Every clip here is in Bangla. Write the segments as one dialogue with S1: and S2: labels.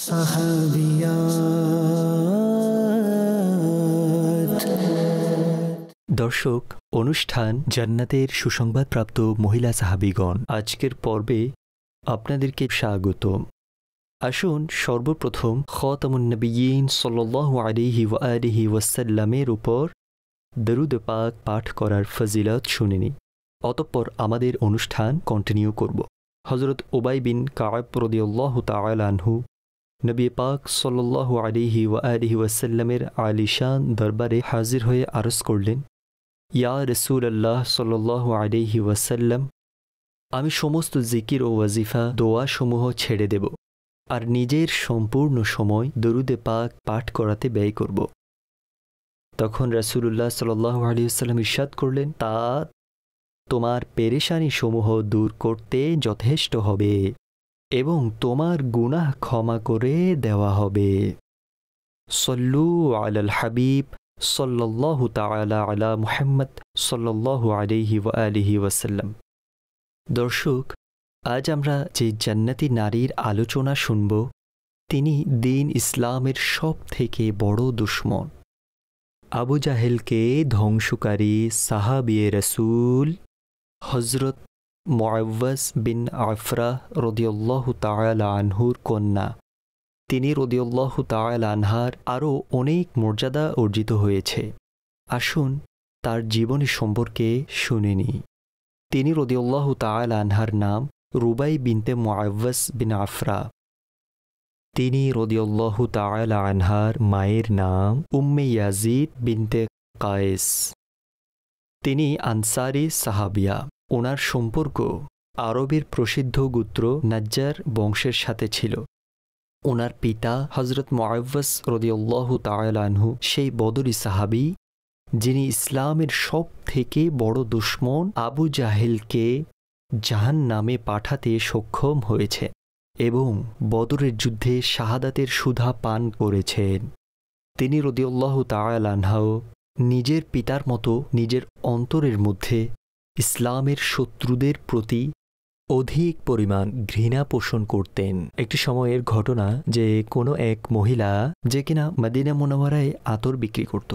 S1: সাহাবিয়াত। দর্শক, অনুষ্ঠান জান্নাতের সুসংবাদপ্রাপ্ত মহিলা সাহাবীগণ, আজকের পর্বে আপনাদেরকে স্বাগত। আসুন সর্বপ্রথম খাতামুন নবিয়্যিন সাল্লাল্লাহু আলাইহি ওয়া আলিহি ওয়াসাল্লামের উপর দরুদ পাক পাঠ করার ফজিলত শুনে নিই। অতঃপর আমাদের অনুষ্ঠান কন্টিনিউ করব। হযরত উবাই বিন কাব রাদিয়াল্লাহু তাআলা আনহু নবী পাক সাল্লাল্লাহু আলাইহি ওয়া আলিহি ওয়াসাল্লামের আলিশান দরবারে হাজির হয়ে আরজ করলেন, ইয়া রাসূলুল্লাহ সাল্লাল্লাহু আলাইহি ওয়াসাল্লাম, আমি সমস্ত জিকির ও ওয়াজিফা দোয়াসমূহ ছেড়ে দেব আর নিজের সম্পূর্ণ সময় দরুদে পাক পাঠ করাতে ব্যয় করব। তখন রাসূলুল্লাহ সাল্লাল্লাহু আলাইহি ওয়াসাল্লাম ইরশাদ করলেন, তা তোমার পেরেশানি সমূহ দূর করতে যথেষ্ট হবে এবং তোমার গুনাহ ক্ষমা করে দেওয়া হবে। সল্লু আলাল হাবিব সাল্লাল্লাহু তাআলা আলা মুহাম্মদ সাল্লাল্লাহু আলাইহি ওয়া আলিহি ওয়াসাল্লাম। দর্শক, আজ আমরা যে জান্নাতি নারীর আলোচনা শুনব, তিনি দ্বীন ইসলামের সব থেকে বড় দুশমন, আবু জাহেলকে ধ্বংসকারী সাহাবিয়ে রাসূল হযরত মুআওয়াজ বিন আফরা রাদিয়াল্লাহু তাআলা আনহুর কন্যা। তিনি রাদিয়াল্লাহু তাআলা আনহার আরও অনেক মর্যাদা অর্জিত হয়েছে। আসুন তার জীবনী সম্পর্কে শুনে নিই। তিনি রাদিয়াল্লাহু তাআলা আনহার নাম রুবাই বিনতে মুআওয়াজ বিন আফরা। তিনি রাদিয়াল্লাহু তাআলা আনহার মায়ের নাম উম্মে ইয়াজিদ বিনতে কায়েস। তিনি আনসারী সাহাবিয়া। ওনার সম্পর্ক আরবের প্রসিদ্ধ গোত্র নাজ্জার বংশের সাথে ছিল। ওনার পিতা হযরত মুআওয়াজ রাদিয়াল্লাহু তাআলা আনহু সেই বদরী সাহাবী, যিনি ইসলামের সব থেকে বড় দুশমন আবু জাহেলকে জাহান্নামে পাঠাতে সক্ষম হয়েছে এবং বদরের যুদ্ধে শাহাদাতের সুধা পান করেছেন। তিনি রাদিয়াল্লাহু তাআলা আনহু নিজের পিতার মতো নিজের অন্তরের মধ্যে ইসলামের শত্রুদের প্রতি অধিক পরিমাণ ঘৃণা পোষণ করতেন। একটি সময়ের ঘটনা যে কোনো এক মহিলা, যে কিনা মদিনা মুনাওয়ারায় আতর বিক্রি করত,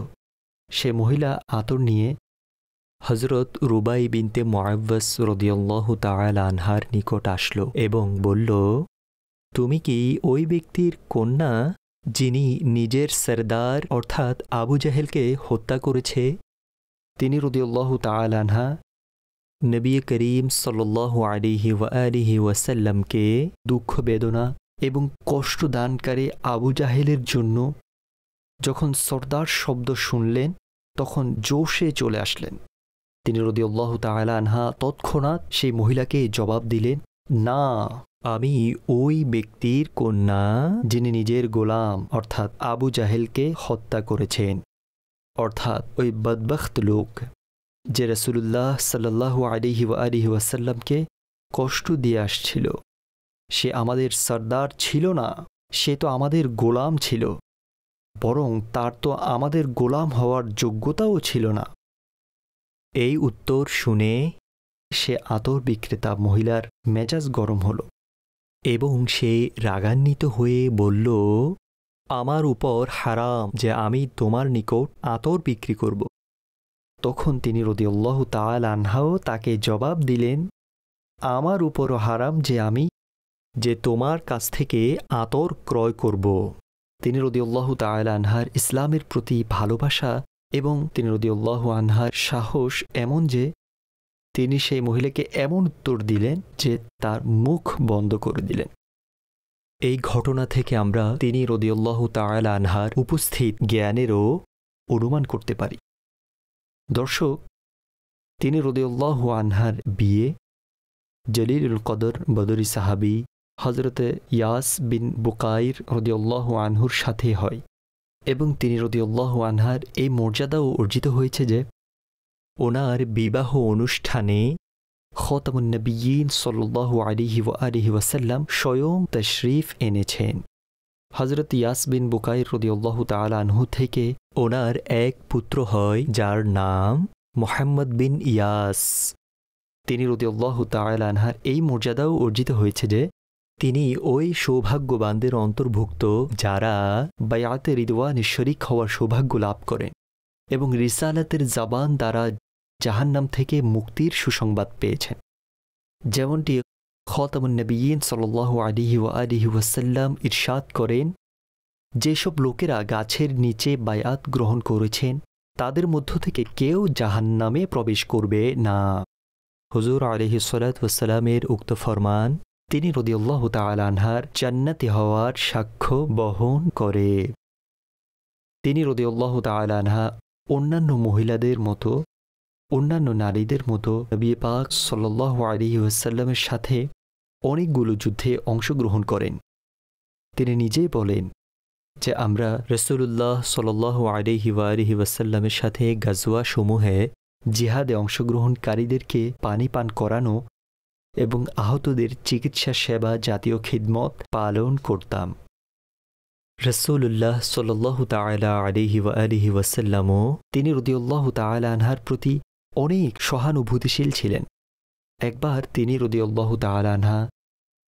S1: সে মহিলা আতর নিয়ে হযরত রুবাই বিনতে মুআওয়াজ রাদিয়াল্লাহু তাআলা আনহার নিকট আসলো এবং বলল, তুমি কি ওই ব্যক্তির কন্যা যিনি নিজের সরদার অর্থাৎ আবু জাহেলকে হত্যা করেছে? তিনি রাদিয়াল্লাহু তাআলা আনহা নবী করিম সাল্লাল্লাহু আলাইহি ওয়া আলিহি ওয়াসাল্লামকে দুঃখ বেদনা এবং কষ্ট দানকারী আবু জাহেলের জন্য যখন সরদার শব্দ শুনলেন, তখন জোশে চলে আসলেন। তিনি রাদিয়াল্লাহু তাআলা আনহা তৎক্ষণাৎ সেই মহিলাকে জবাব দিলেন, না, আমি ওই ব্যক্তির কন্যা যিনি নিজের গোলাম অর্থাৎ আবু জাহেলকে হত্যা করেছেন। অর্থাৎ ওই বদবখত লোক যে রাসূলুল্লাহ সাল্লাল্লাহু আলাইহি ওয়া আলিহি ওয়াসাল্লামকে কষ্ট দিয়ে আসছিল, সে আমাদের সরদার ছিল না, সে তো আমাদের গোলাম ছিল, বরং তার তো আমাদের গোলাম হওয়ার যোগ্যতাও ছিল না। এই উত্তর শুনে সে আতর বিক্রেতা মহিলার মেজাজ গরম হল এবং সে রাগান্বিত হয়ে বলল, আমার উপর হারাম যে আমি তোমার নিকট আতর বিক্রি করব। তখন তিনি রাদিয়াল্লাহু তাআলা আনহাও তাকে জবাব দিলেন, আমার উপরও হারাম যে তোমার কাছ থেকে আতর ক্রয় করব। তিনি রাদিয়াল্লাহু তাআলা আনহার ইসলামের প্রতি ভালোবাসা এবং তিনি রাদিয়াল্লাহু আনহার সাহস এমন যে তিনি সেই মহিলাকে এমন উত্তর দিলেন যে তার মুখ বন্ধ করে দিলেন। এই ঘটনা থেকে আমরা তিনি রাদিয়াল্লাহু তাআলা আনহার উপস্থিত জ্ঞানেরও অনুমান করতে পারি। দর্শক, তিনি রাদিয়াল্লাহু আনহার বিয়ে জলিলুল কদর বদরী সাহাবী হযরতে ইয়াস বিন বুকাইর রাদিয়াল্লাহু আনহুর সাথে হয় এবং তিনি রাদিয়াল্লাহু আনহার এই মর্যাদাও অর্জিত হয়েছে যে ওনার বিবাহ অনুষ্ঠানে খাতামুন নবিয়্যিন সাল্লাল্লাহু আলাইহি ওয়া আলিহি ওয়াসাল্লাম স্বয়ং তাশরীফ এনেছেন। হযরত ইয়াস বিন বুকাইর রাদিয়াল্লাহু তাআলা আনহু থেকে ওনার এক পুত্র হয় যার নাম মুহাম্মদ বিন ইয়াস। তিনি রাদিয়াল্লাহু তাআলা আনহার এই মর্যাদাও অর্জিত হয়েছে যে তিনি ওই সৌভাগ্যবানদের অন্তর্ভুক্ত যারা বায়াতে রিদওয়ানে শরীক হওয়ার সৌভাগ্য লাভ করেন এবং রিসালাতের জাবান দ্বারা জাহান্নাম থেকে মুক্তির সুসংবাদ পেয়েছেন। যেমনটি খাতামুন নবিয়্যিন সাল্লাল্লাহু আলাইহি ওয়া আলিহি ওয়াসাল্লাম ইরশাদ করেন, যেসব লোকেরা গাছের নিচে বায়াত গ্রহণ করেছেন তাদের মধ্য থেকে কেউ জাহান্নামে প্রবেশ করবে না। হুজুর আলাইহিস সালাতু ওয়াসসালামের উক্ত ফরমান তিনি রাদিয়াল্লাহু তাআলা আনহার জান্নাতি হওয়ার সাক্ষ্য বহন করে। তিনি রাদিয়াল্লাহু তাআলা আনহা অন্যান্য মহিলাদের মতো, অন্যান্য নারীদের মতো নবী পাক সাল্লাল্লাহু আলাইহি ওয়াসাল্লামের সাথে অনেকগুলো যুদ্ধে অংশগ্রহণ করেন। তিনি নিজেই বলেন যে আমরা রাসূলুল্লাহ সাল্লাল্লাহু আলাইহি ওয়াসাল্লামের সাথে গাজওয়া সমূহে জিহাদে অংশগ্রহণকারীদেরকে পানি পান করানো এবং আহতদের চিকিৎসা সেবা জাতীয় খিদমত পালন করতাম। রাসূলুল্লাহ সাল্লাল্লাহু তাআলা আলাইহি ওয়াসাল্লামও তিনি রাদিয়াল্লাহু তাআলা আনহার প্রতি অনেক সহানুভূতিশীল ছিলেন। একবার তিনি রাদিয়াল্লাহু তাআলা আনহা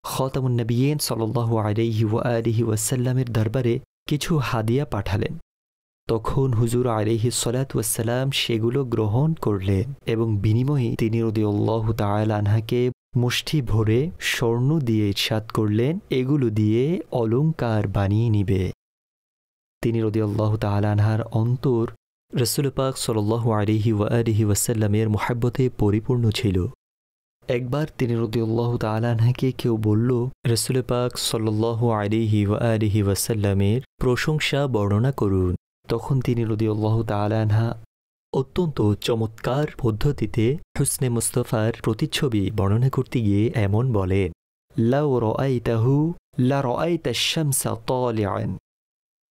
S1: খাতামুন নবিয়্যিন সাল্লাল্লাহু আলাইহি ওয়াসাল্লামের দরবারে কিছু হাদিয়া পাঠালেন। তখন হুজুর আলাইহিস সালাতু ওয়াসসালাম সেগুলো গ্রহণ করলেন এবং বিনিময়ে তিনি রাদিয়াল্লাহু তাআলা আনহাকে মুষ্টি ভরে স্বর্ণ দিয়ে ইরশাদ করলেন, এগুলো দিয়ে অলংকার বানিয়ে নিবে। তিনি রাদিয়াল্লাহু তাআলা আনহার অন্তর রাসূল পাক সাল্লাল্লাহু আলাইহি ওয়াসাল্লামের মুহাব্বতে পরিপূর্ণ ছিল। একবার তিনি রাদিয়াল্লাহু তাআলা আনহাকে কেউ বলল, রাসূল পাক সাল্লাল্লাহু আলাইহি ওয়াসাল্লামের প্রশংসা বর্ণনা করুন। তখন তিনি রাদিয়াল্লাহু তাআলা আনহা অত্যন্ত চমৎকার পদ্ধতিতে হুসনে মুস্তাফার প্রতিচ্ছবি বর্ণনা করতে গিয়ে এমন বলেন, লাউ রাআইতাহু লা রাআইতাশ শামসা তালিআন।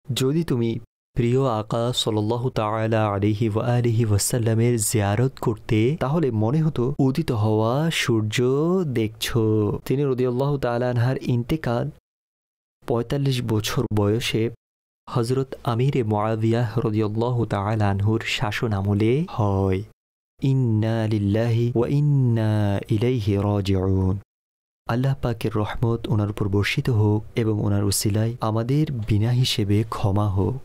S1: যদি তুমি প্রিয় আকা সাল্লাল্লাহু তাআলা আলাইহি ওয়াসাল্লামের জিয়ারত করতে তাহলে মনে হতো উদিত হওয়া সূর্য দেখছো। তিনি রাদিয়াল্লাহু তাআলা আনহার ইন্তেকাল ৪৫ বছর বয়সে হযরত আমিরে মুআবিয়াহ রাদিয়াল্লাহু তাআলা আনহুর শাসন আমলে হয়। ইন্না লিল্লাহি ওয়া ইন্না ইলাইহি রাজিউন। আল্লাহ পাকের রহমত ওনার উপর বর্ষিত হোক এবং ওনার উসিলায় আমাদের বিনা হিসেবে ক্ষমা হোক।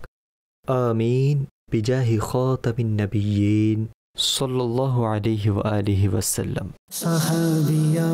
S1: আমিন বিজাহি খাতামিন নবিয়্যিন সাল্লাল্লাহু আলাইহি ওয়া আলিহি ওয়াসাল্লাম। সাহাবিয়া